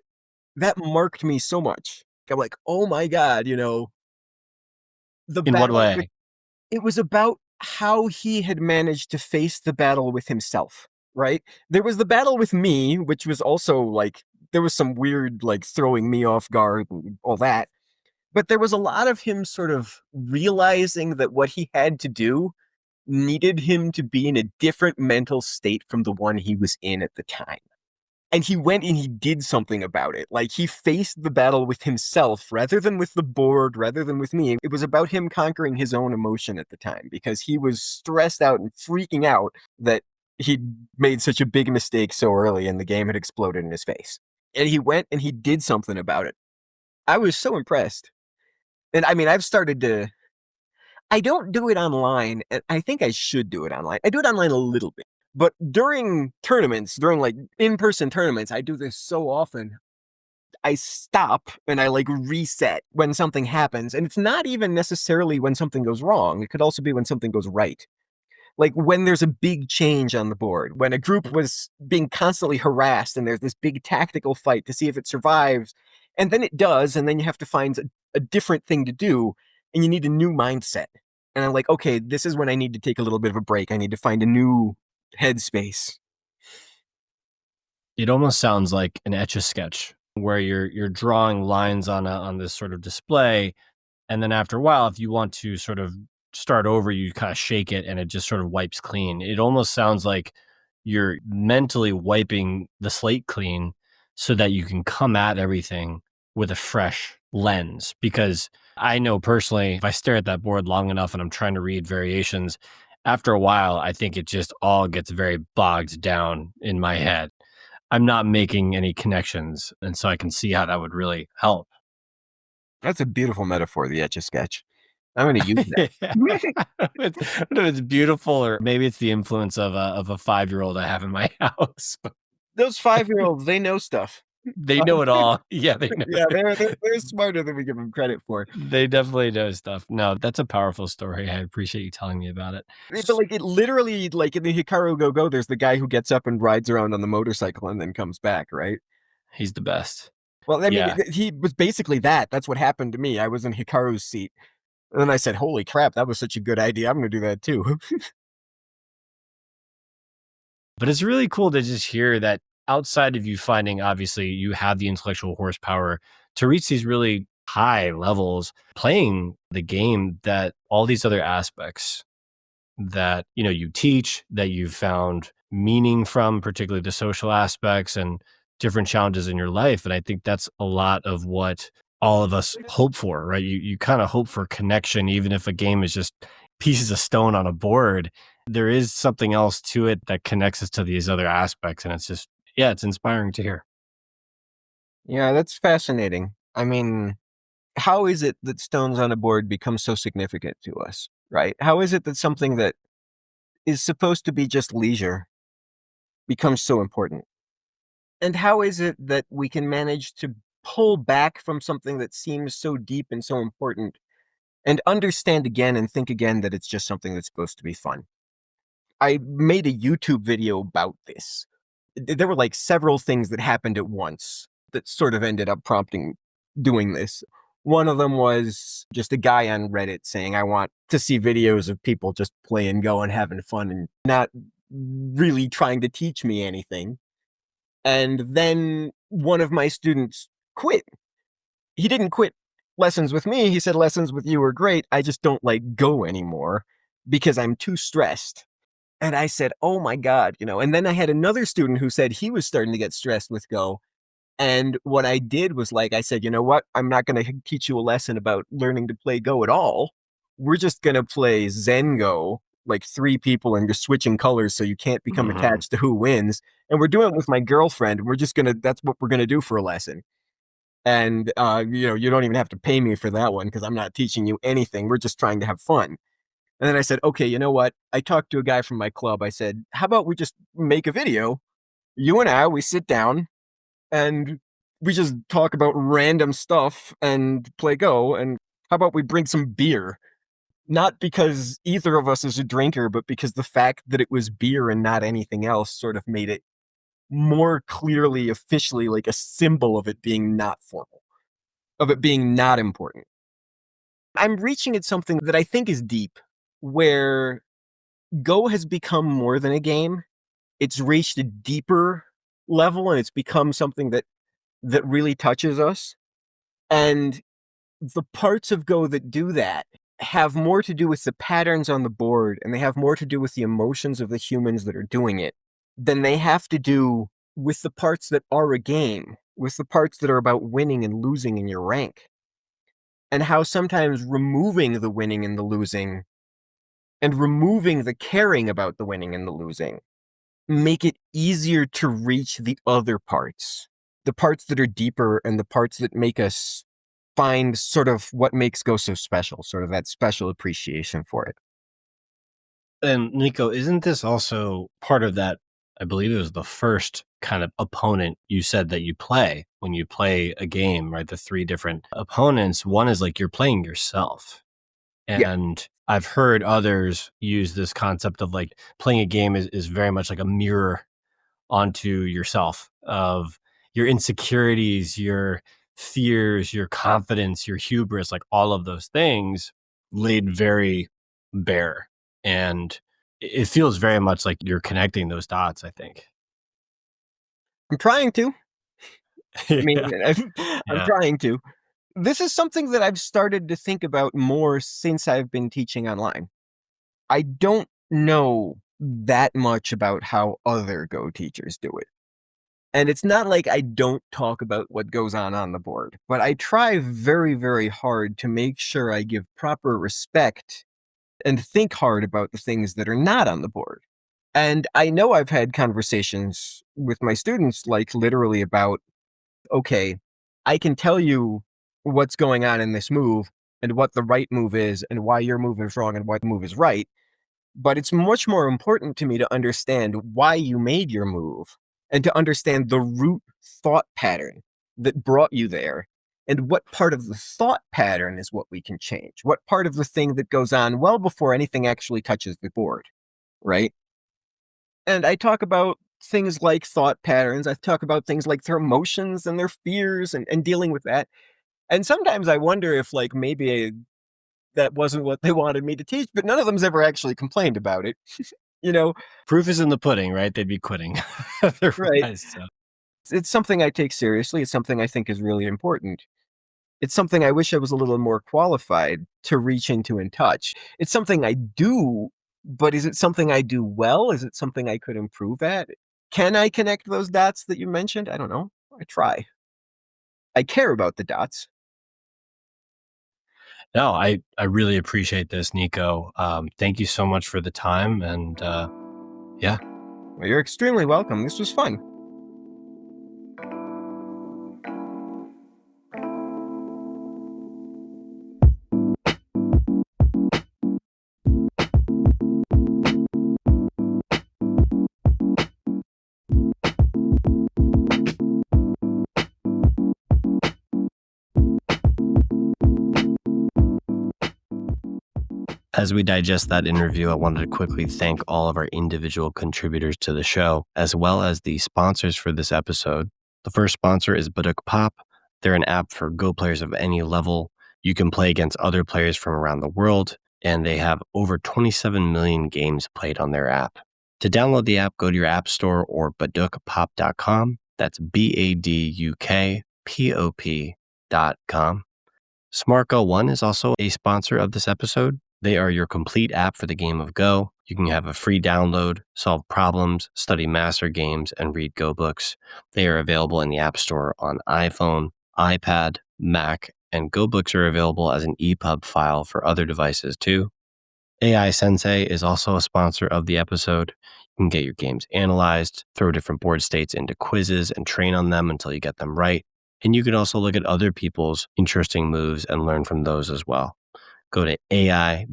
that marked me so much. I'm like, oh my God, the In what battle way? it was about how he had managed to face the battle with himself, right? There was the battle with me, which was also like, there was some weird, like throwing me off guard and all that. But there was a lot of him sort of realizing that what he had to do needed him to be in a different mental state from the one he was in at the time. And he went and he did something about it. Like he faced the battle with himself rather than with the board, rather than with me. It was about him conquering his own emotion at the time because he was stressed out and freaking out that he'd made such a big mistake so early and the game had exploded in his face. And he went and he did something about it. I was so impressed. And I mean, I don't do it online, and I think I should do it online. I do it online a little bit. But during tournaments, during like in-person tournaments, I do this so often. I stop and I like reset when something happens. And it's not even necessarily when something goes wrong. It could also be when something goes right. Like when there's a big change on the board, when a group was being constantly harassed and there's this big tactical fight to see if it survives. And then it does. And then you have to find a different thing to do. And you need a new mindset. And I'm like, okay, this is when I need to take a little bit of a break. I need to find a new headspace. It almost sounds like an Etch-a-Sketch where you're drawing lines on this sort of display, and then after a while, if you want to sort of start over, you kind of shake it and it just sort of wipes clean. It almost sounds like you're mentally wiping the slate clean so that you can come at everything with a fresh lens. Because I know personally, if I stare at that board long enough and I'm trying to read variations, after a while, I think it just all gets very bogged down in my head. I'm not making any connections. And so I can see how that would really help. That's a beautiful metaphor, the Etch-a-Sketch. I'm going to use that. I don't know if it's beautiful or maybe it's the influence of a 5-year-old I have in my house. Those 5-year-olds, they know stuff. They know it all. Yeah, they know. Yeah, they're smarter than we give them credit for. They definitely know stuff. No, that's a powerful story. I appreciate you telling me about it. But like it literally, like in the Hikaru Go Go, there's the guy who gets up and rides around on the motorcycle and then comes back, right? He's the best. Well, I mean, Yeah. he was basically that. That's what happened to me. I was in Hikaru's seat. And then I said, holy crap, that was such a good idea. I'm going to do that too. But it's really cool to just hear that outside of you finding, obviously, you have the intellectual horsepower to reach these really high levels, playing the game, that all these other aspects that, you teach, that you've found meaning from, particularly the social aspects and different challenges in your life. And I think that's a lot of what all of us hope for, right? You kind of hope for connection, even if a game is just pieces of stone on a board. There is something else to it that connects us to these other aspects. And it's just, yeah, it's inspiring to hear. Yeah, that's fascinating. I mean, how is it that stones on a board become so significant to us, right? How is it that something that is supposed to be just leisure becomes so important? And how is it that we can manage to pull back from something that seems so deep and so important and understand again and think again that it's just something that's supposed to be fun? I made a YouTube video about this. There were like several things that happened at once that sort of ended up prompting doing this. One of them was just a guy on Reddit saying, I want to see videos of people just playing Go and having fun and not really trying to teach me anything. And then one of my students quit. He didn't quit lessons with me. He said, lessons with you are great. I just don't like Go anymore because I'm too stressed. And I said, oh my God, and then I had another student who said he was starting to get stressed with Go. And what I did was I said, you know what? I'm not going to teach you a lesson about learning to play Go at all. We're just going to play Zen Go, like 3 people and just switching colors so you can't become attached to who wins. And we're doing it with my girlfriend. We're just that's what we're going to do for a lesson. And, you don't even have to pay me for that one because I'm not teaching you anything. We're just trying to have fun. And then I said, okay, you know what? I talked to a guy from my club. I said, how about we just make a video? You and I, we sit down and we just talk about random stuff and play Go. And how about we bring some beer? Not because either of us is a drinker, but because the fact that it was beer and not anything else sort of made it more clearly, officially, like a symbol of it being not formal, of it being not important. I'm reaching at something that I think is deep, where Go has become more than a game. It's reached a deeper level and it's become something that really touches us. And the parts of Go that do that have more to do with the patterns on the board, and they have more to do with the emotions of the humans that are doing it than they have to do with the parts that are a game, with the parts that are about winning and losing in your rank. And how sometimes removing the winning and the losing and removing the caring about the winning and the losing make it easier to reach the other parts, the parts that are deeper and the parts that make us find sort of what makes Go so special, sort of that special appreciation for it. And Nico, isn't this also part of that? I believe it was the first kind of opponent you said that you play when you play a game, right? The 3 different opponents. One is like you're playing yourself. And yeah. I've heard others use this concept of like playing a game is very much like a mirror onto yourself, of your insecurities, your fears, your confidence, your hubris, like all of those things laid very bare. And it feels very much like you're connecting those dots, I think. I'm trying to. I mean, Yeah. I'm trying to. This is something that I've started to think about more since I've been teaching online. I don't know that much about how other Go teachers do it. And it's not like I don't talk about what goes on the board, but I try very, very hard to make sure I give proper respect and think hard about the things that are not on the board. And I know I've had conversations with my students, like literally about, okay, I can tell you what's going on in this move and what the right move is and why your move is wrong and why the move is right. But it's much more important to me to understand why you made your move and to understand the root thought pattern that brought you there, and what part of the thought pattern is what we can change, what part of the thing that goes on well before anything actually touches the board, right? And I talk about things like thought patterns. I talk about things like their emotions and their fears and dealing with that. And sometimes I wonder if, like, maybe that wasn't what they wanted me to teach, but none of them's ever actually complained about it. You know, Proof is in the pudding, right? They'd be quitting right. otherwise. So. It's something I take seriously. It's something I think is really important. It's something I wish I was a little more qualified to reach into and touch. It's something I do, but is it something I do well? Is it something I could improve at? Can I connect those dots that you mentioned? I don't know. I try. I care about the dots. No, I really appreciate this, Nico. Thank you so much for the time. And yeah. Well, you're extremely welcome. This was fun. As we digest that interview, I wanted to quickly thank all of our individual contributors to the show, as well as the sponsors for this episode. The first sponsor is Baduk Pop. They're an app for Go players of any level. You can play against other players from around the world, and they have over 27 million games played on their app. To download the app, go to your app store or badukpop.com. That's BADUKPOP.com. SmartGo One is also a sponsor of this episode. They are your complete app for the game of Go. You can have a free download, solve problems, study master games, and read Go books. They are available in the App Store on iPhone, iPad, Mac, and Go books are available as an EPUB file for other devices too. AI Sensei is also a sponsor of the episode. You can get your games analyzed, throw different board states into quizzes, and train on them until you get them right. And you can also look at other people's interesting moves and learn from those as well. Go to ai-sensei.com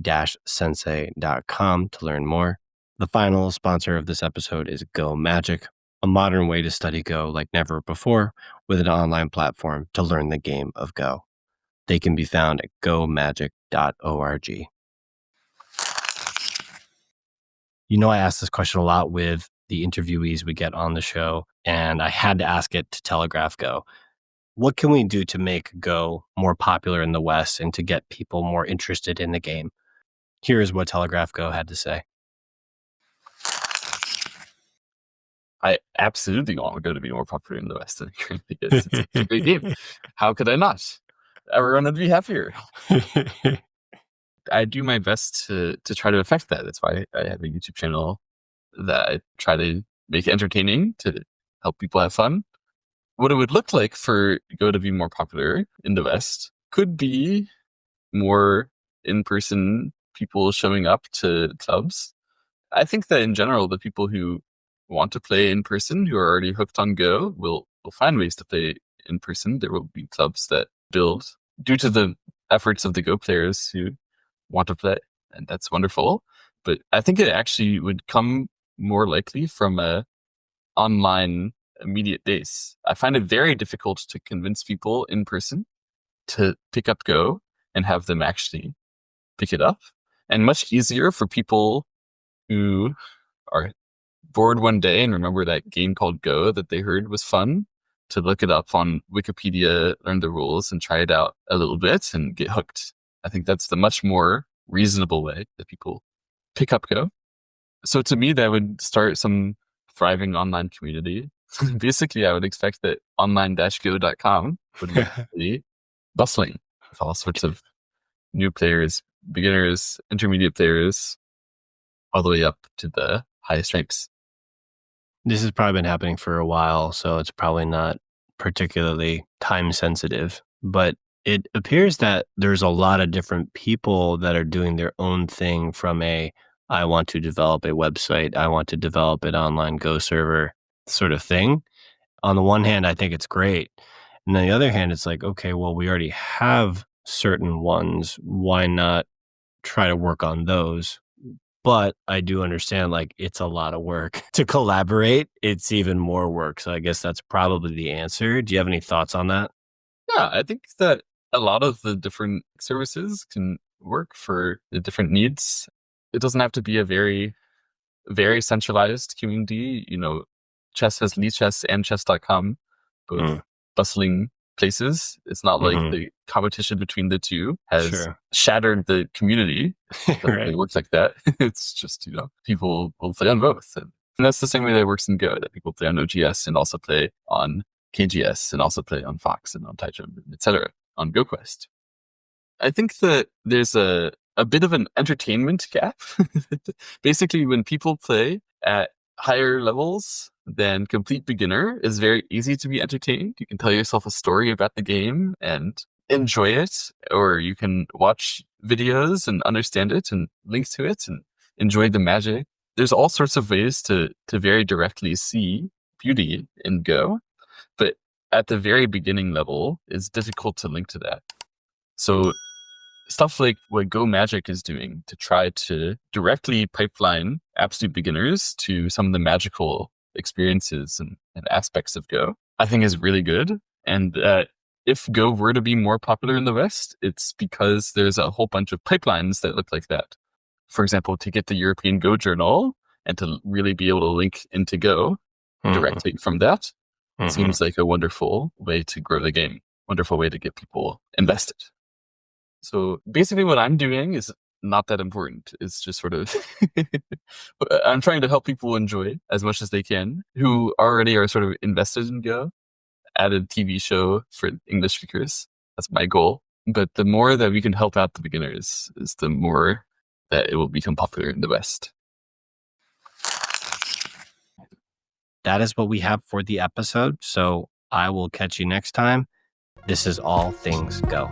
to learn more. The final sponsor of this episode is Go Magic, a modern way to study Go like never before with an online platform to learn the game of Go. They can be found at gomagic.org. You know, I ask this question a lot with the interviewees we get on the show, and I had to ask it to TelegraphGo. What can we do to make Go more popular in the West and to get people more interested in the game? Here is what TelegraphGo had to say. I absolutely want Go to be more popular in the West than it currently is. It's a great game. How could I not? Everyone would be happier. I do my best to try to affect that. That's why I have a YouTube channel that I try to make entertaining to help people have fun. What it would look like for Go to be more popular in the West could be more in-person people showing up to clubs. I think that in general, the people who want to play in person, who are already hooked on Go, will find ways to play in person. There will be clubs that build due to the efforts of the Go players who want to play, and that's wonderful. But I think it actually would come more likely from a online immediate base. I find it very difficult to convince people in person to pick up Go and have them actually pick it up, and much easier for people who are bored one day and remember that game called Go that they heard was fun to look it up on Wikipedia, learn the rules, and try it out a little bit and get hooked. I think that's the much more reasonable way that people pick up Go. So to me, that would start some thriving online community. Basically, I would expect that online-go.com would be really bustling with all sorts of new players, beginners, intermediate players, all the way up to the highest ranks. This has probably been happening for a while, so it's probably not particularly time sensitive, but it appears that there's a lot of different people that are doing their own thing from I want to develop a website, I want to develop an online Go server sort of thing. On the one hand, I think it's great. And on the other hand, it's like, okay, well, we already have certain ones. Why not try to work on those? But I do understand, like, it's a lot of work to collaborate. It's even more work. So I guess that's probably the answer. Do you have any thoughts on that? Yeah, I think that a lot of the different services can work for the different needs. It doesn't have to be a very, very centralized community. Chess has Chess and chess.com, both Mm. bustling places. It's not like Mhm. the competition between the two has Sure. shattered the community. It doesn't Right. really work like that. It's just, people will play on both. And that's the same way that it works in Go, that people play on OGS and also play on KGS and also play on Fox and on Taichung, etc. on GoQuest. I think that there's a bit of an entertainment gap. Basically, when people play at higher levels than complete beginner, it's very easy to be entertained. You can tell yourself a story about the game and enjoy it, or you can watch videos and understand it and link to it and enjoy the magic. There's all sorts of ways to very directly see beauty in Go, but at the very beginning level, it's difficult to link to that. So stuff like what Go Magic is doing to try to directly pipeline absolute beginners to some of the magical experiences and aspects of Go, I think is really good. And if Go were to be more popular in the West, it's because there's a whole bunch of pipelines that look like that. For example, to get the European Go Journal and to really be able to link into Go directly from that seems like a wonderful way to grow the game, wonderful way to get people invested. So basically what I'm doing is not that important. It's just sort of, I'm trying to help people enjoy as much as they can who already are sort of invested in Go. Add a TV show for English speakers. That's my goal. But the more that we can help out the beginners is the more that it will become popular in the West. That is what we have for the episode. So I will catch you next time. This is All Things Go.